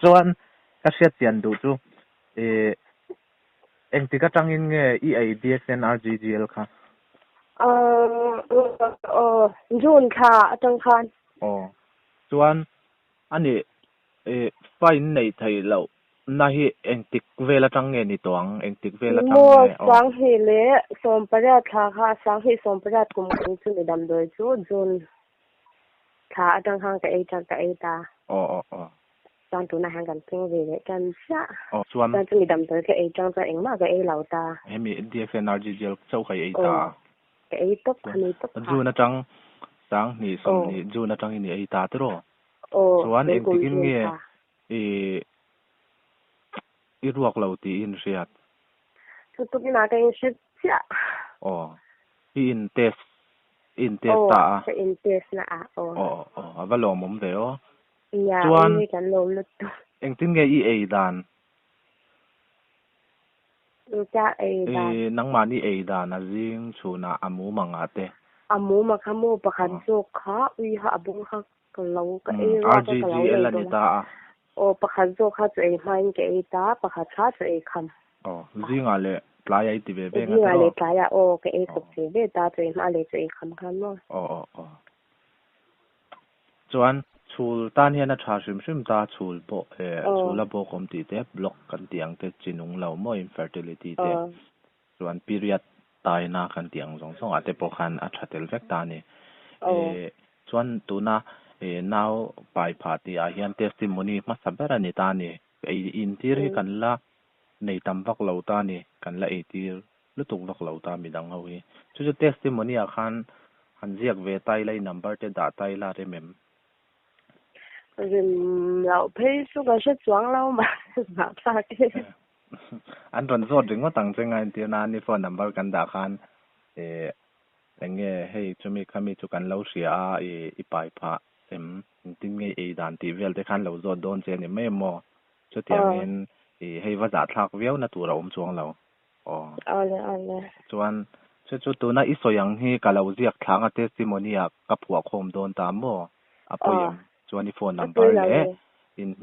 chuan ka hriat chian du chu engti ka tangin nge EADSN RGGL kha June kha atang khan chuan ani fine nei thei lo na hi engtik vela tang nge ni tawng engtik vela tang nge sang hi le somparat kha sang hi somparat kum chu ni dam doi chu June kha atang khan ka ei ta chang tu na hang kan ping ve le kan sha chuan chu ni dam doi ka ei chang cha eng ma ka ei lau ta hemi DFN RGGL chau khai ei ta ka ei top khani top June na tang sang ni som ni June na tang ni ei ta tro chuan engtikin nge i ruak lo ti in riat chu tu na ka in sha cha in test ta in test na avalo mom ve chuan kan lo lu tu engtin nge i ei dan cha ei dan nang mani ei dan azing chuna amu manga te amu ma khamu pakhan zo kha ui ha abung ha lo ka ei ra ka lo le ta pakhan zo kha chu ei main ke ei ta pakha kha chu ei kham zinga le tlai ai ti ve nga zinga le tlai ya ke ei kop che ve ta chu ei ma le chu ei kham no chuan chul tan hian a tha hrim ta chul bo chula bo kom ti te block kan tiang te chinung lo mo infertility te chuan period tai na kan tiang zong ate po khan a thatel vek ta ni chuan tuna now pai phati a hian testimony ma sabera ni ta ni in tir hi kan la nei tam vak lo ta ni kan la e tir lutuk vak lo ta mi dang ho hi chu testimony a khan han ziak ve tai lai number te da tai la re mem lão thấy số cái sách choáng lâu mà bảo sao cái anh còn rốt đến có tăng trên anh tiền anh đi phone number kan da khan nghe hey cho mi kami cho kan lâu xia ipai pha em tin nghe dan ti vel te khan lâu rốt don chen me mo cho tiang in hey wa za thak veu na tu rom chuang lo chuan chu tu na isoyang hi ka lo ziak thanga testimony a ka phua khom don ta mo apoyam chuan phone number le in